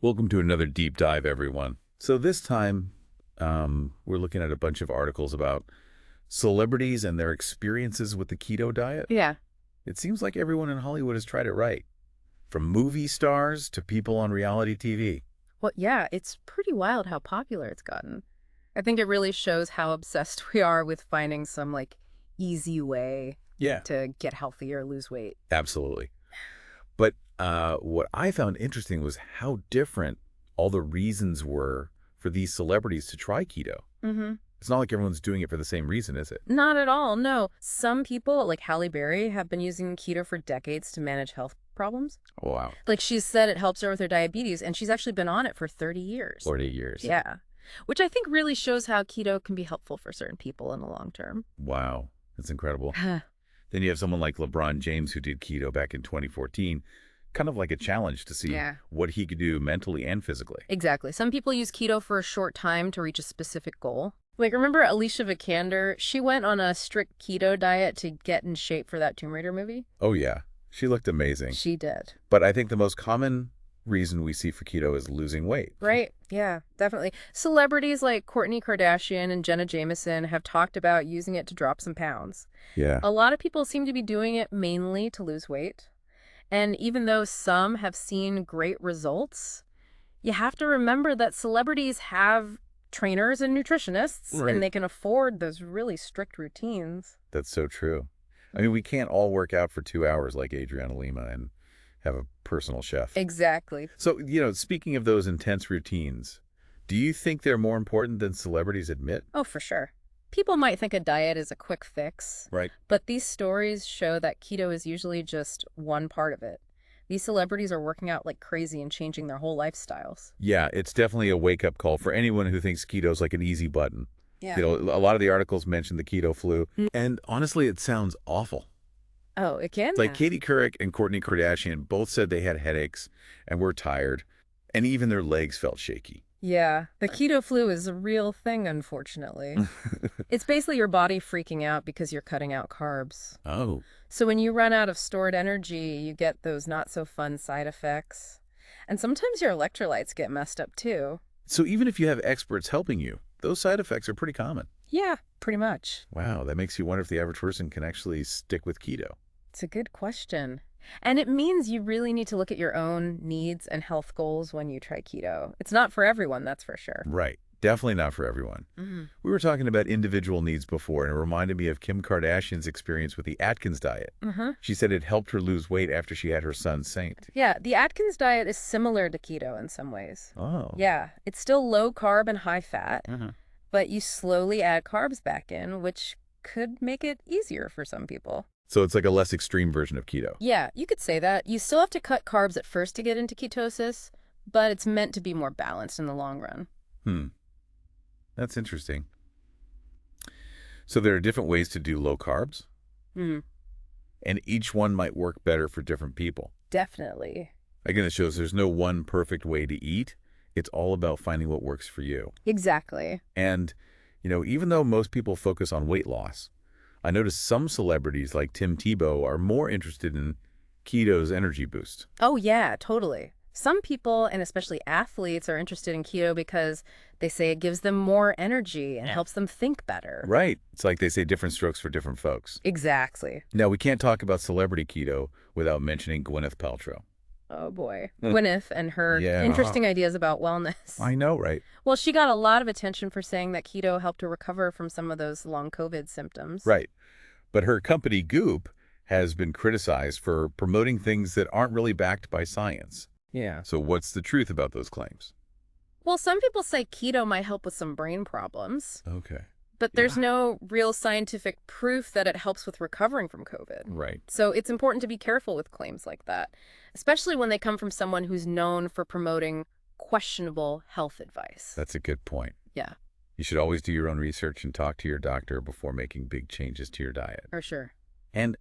Welcome to another deep dive, everyone. So this time, we're looking at a bunch of articles about celebrities and their experiences with the keto diet. Yeah. It seems like everyone in Hollywood has tried it right, from movie stars to people on reality TV. Well, yeah, it's pretty wild how popular it's gotten. I think it really shows how obsessed we are with finding some easy way Yeah, to get healthy or lose weight. absolutely. But what I found interesting was how different all the reasons were for these celebrities to try keto. Mm-hmm. It's not like everyone's doing it for the same reason, is it? Not at all, no. Some people, like Halle Berry, have been using keto for decades to manage health problems. Oh, wow. Like she's said it helps her with her diabetes, and she's actually been on it for 30 years. 40 years. Yeah. Which I think really shows how keto can be helpful for certain people in the long term. Wow, that's incredible. Then you have someone like LeBron James who did keto back in 2014, kind of like a challenge to see Yeah. what he could do mentally and physically. Exactly. Some people use keto for a short time to reach a specific goal. Like, remember Alicia Vikander? She went on a strict keto diet to get in shape for that Tomb Raider movie. Oh yeah, she looked amazing. She did. But I think the most common reason we see for keto is losing weight. Right. Yeah, definitely. Celebrities like Kourtney Kardashian and Jenna Jameson have talked about using it to drop some pounds. Yeah, A lot of people seem to be doing it mainly to lose weight. And even though some have seen great results, you have to remember that celebrities have trainers and nutritionists, Right. and they can afford those really strict routines. that's so true. I mean, we can't all work out for 2 hours like Adriana Lima and have a personal chef. Exactly. So, speaking of those intense routines, do you think they're more important than celebrities admit? Oh, for sure. People might think a diet is a quick fix, Right. but these stories show that keto is usually just one part of it. These celebrities are working out like crazy and changing their whole lifestyles. Yeah, it's definitely a wake-up call for anyone who thinks keto's like an easy button. Yeah. A lot of the articles mention the keto flu, and honestly, it sounds awful. Oh, it can? Like Katie Couric and Kourtney Kardashian both said they had headaches and were tired, and even their legs felt shaky. Yeah, the keto flu is a real thing, unfortunately. It's basically your body freaking out because you're cutting out carbs. Oh, So when you run out of stored energy, you get those not so fun side effects. And sometimes your electrolytes get messed up too. so even if you have experts helping you, those side effects are pretty common. Yeah, pretty much. Wow, that makes you wonder if the average person can actually stick with keto. It's a good question. And it means you really need to look at your own needs and health goals when you try keto. It's not for everyone, that's for sure. Right. Definitely not for everyone. Mhm. We were talking about individual needs before, and it reminded me of Kim Kardashian's experience with the Atkins diet. Mhm. She said it helped her lose weight after she had her son Saint. Yeah, the Atkins diet is similar to keto in some ways. Oh. Yeah, it's still low carb and high fat, Mhm. but you slowly add carbs back in, which could make it easier for some people. So it's like a less extreme version of keto. Yeah, you could say that. You still have to cut carbs at first to get into ketosis, but it's meant to be more balanced in the long run. Hmm. That's interesting. So there are different ways to do low carbs, Hmm, and each one might work better for different people. definitely. Again, it shows there's no one perfect way to eat. It's all about finding what works for you. Exactly. And, even though most people focus on weight loss, I noticed some celebrities like Tim Tebow are more interested in keto's energy boost. Oh, yeah, totally. Some people, and especially athletes, are interested in keto because they say it gives them more energy and helps them think better. Right. It's like they say different strokes for different folks. Exactly. Now, we can't talk about celebrity keto without mentioning Gwyneth Paltrow. Oh, boy. Gwyneth and her Yeah. interesting ideas about wellness. I know, right? Well, she got a lot of attention for saying that keto helped her recover from some of those long COVID symptoms. Right. But her company, Goop, has been criticized for promoting things that aren't really backed by science. Yeah. So what's the truth about those claims? Well, some people say keto might help with some brain problems, Okay. but there's no real scientific proof that it helps with recovering from COVID. Right. So it's important to be careful with claims like that, especially when they come from someone who's known for promoting questionable health advice. That's a good point. Yeah, You should always do your own research and talk to your doctor before making big changes to your diet. for sure. And,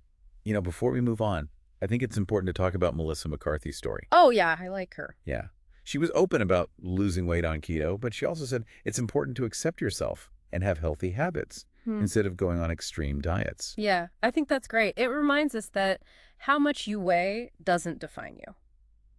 before we move on, I think it's important to talk about Melissa McCarthy's story. Oh, yeah, I like her. Yeah. She was open about losing weight on keto, but she also said it's important to accept yourself and have healthy habits instead of going on extreme diets. Yeah, I think that's great. It reminds us that how much you weigh doesn't define you.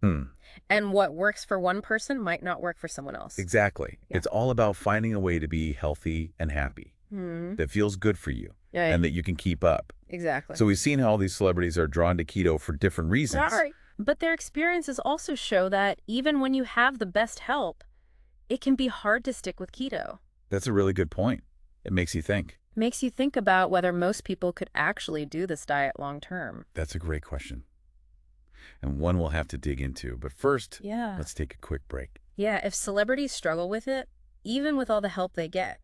Hmm. And what works for one person might not work for someone else. Exactly. Yeah. It's all about finding a way to be healthy and happy Hmm. that feels good for you Yeah, and that you can keep up. exactly. So we've seen how all these celebrities are drawn to keto for different reasons. Right. But their experiences also show that even when you have the best help, it can be hard to stick with keto. That's a really good point. It makes you think. Makes you think about whether most people could actually do this diet long term. That's a great question, and one we'll have to dig into. But first, Yeah. let's take a quick break. Yeah, if celebrities struggle with it, even with all the help they get,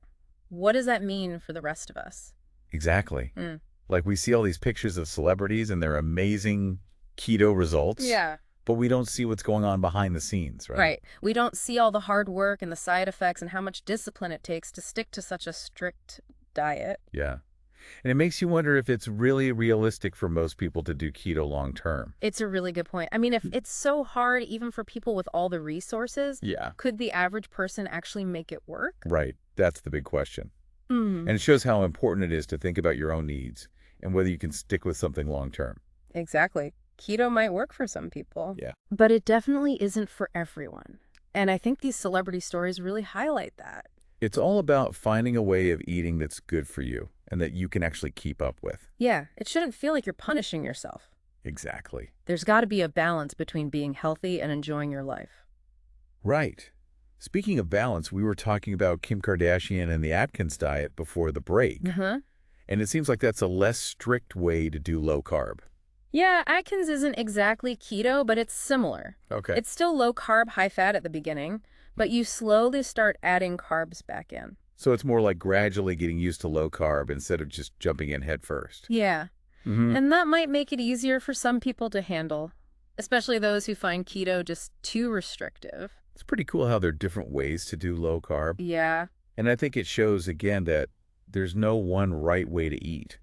what does that mean for the rest of us? Exactly. Mm. Like we see all these pictures of celebrities and their amazing keto results, Yeah. but we don't see what's going on behind the scenes, right? Right. We don't see all the hard work and the side effects and how much discipline it takes to stick to such a strict diet. Yeah. And it makes you wonder if it's really realistic for most people to do keto long term. It's a really good point. I mean, if it's so hard even for people with all the resources, Yeah. could the average person actually make it work? Right. That's the big question. Mm. And it shows how important it is to think about your own needs and whether you can stick with something long term. Exactly. Keto might work for some people. Yeah. But it definitely isn't for everyone. And I think these celebrity stories really highlight that. It's all about finding a way of eating that's good for you and that you can actually keep up with. Yeah, it shouldn't feel like you're punishing yourself. Exactly. There's got to be a balance between being healthy and enjoying your life. Right. Speaking of balance, we were talking about Kim Kardashian and the Atkins diet before the break. Uh-huh. And it seems like that's a less strict way to do low carb. Yeah, Atkins isn't exactly keto, but it's similar. Okay. It's still low carb, high fat at the beginning, but you slowly start adding carbs back in. So it's more like gradually getting used to low carb instead of just jumping in head first. Yeah, Mm-hmm. and that might make it easier for some people to handle, especially those who find keto just too restrictive. It's pretty cool how there are different ways to do low carb. Yeah, And I think it shows again that there's no one right way to eat.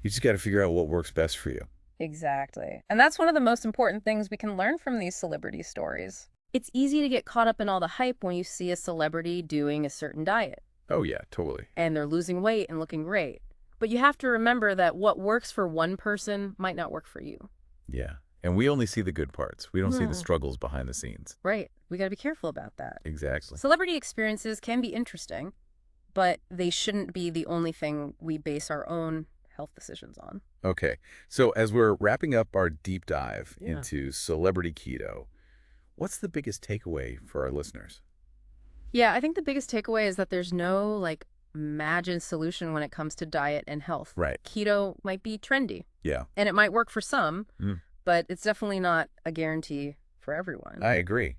You just got to figure out what works best for you. exactly. And that's one of the most important things we can learn from these celebrity stories. It's easy to get caught up in all the hype when you see a celebrity doing a certain diet, Oh, yeah, totally. and they're losing weight and looking great. But you have to remember that what works for one person might not work for you. Yeah. And we only see the good parts. We don't see the Hmm. struggles behind the scenes. Right. We got to be careful about that. Exactly. Celebrity experiences can be interesting, but they shouldn't be the only thing we base our own health decisions on. Okay. So as we're wrapping up our deep dive Yeah. into celebrity keto, what's the biggest takeaway for our listeners? Yeah, I think the biggest takeaway is that there's no magic solution when it comes to diet and health. Right. Keto might be trendy Yeah, and it might work for some, Mm. but it's definitely not a guarantee for everyone. I agree.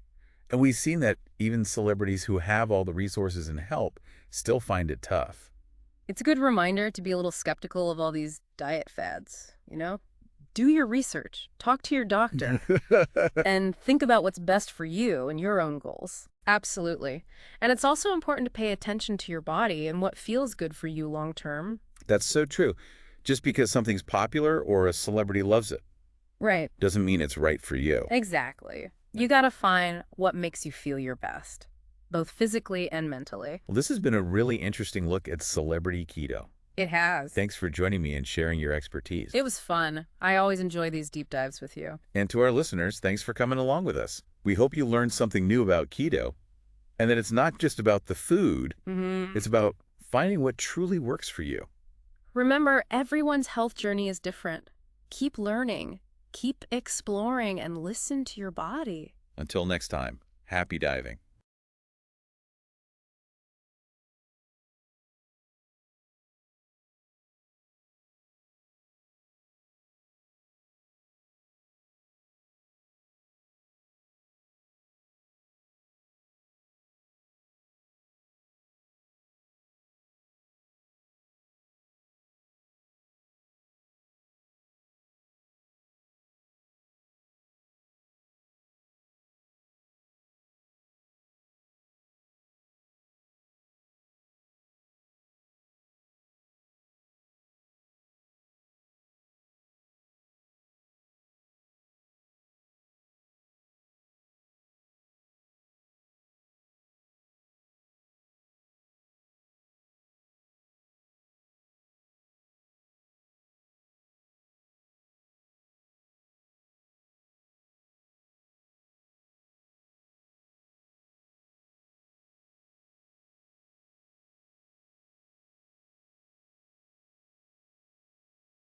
And we've seen that even celebrities who have all the resources and help still find it tough. It's a good reminder to be a little skeptical of all these diet fads, you know? Do your research, talk to your doctor, and think about what's best for you and your own goals. Absolutely. And it's also important to pay attention to your body and what feels good for you long term. That's so true. Just because something's popular or a celebrity loves it Right. doesn't mean it's right for you. Exactly. You got to find what makes you feel your best, both physically and mentally. Well, this has been a really interesting look at celebrity keto. It has. Thanks for joining me and sharing your expertise. It was fun. I always enjoy these deep dives with you. And to our listeners, thanks for coming along with us. We hope you learned something new about keto and that it's not just about the food, it's about finding what truly works for you. Remember, everyone's health journey is different. Keep learning, keep exploring, and listen to your body. Until next time, happy diving.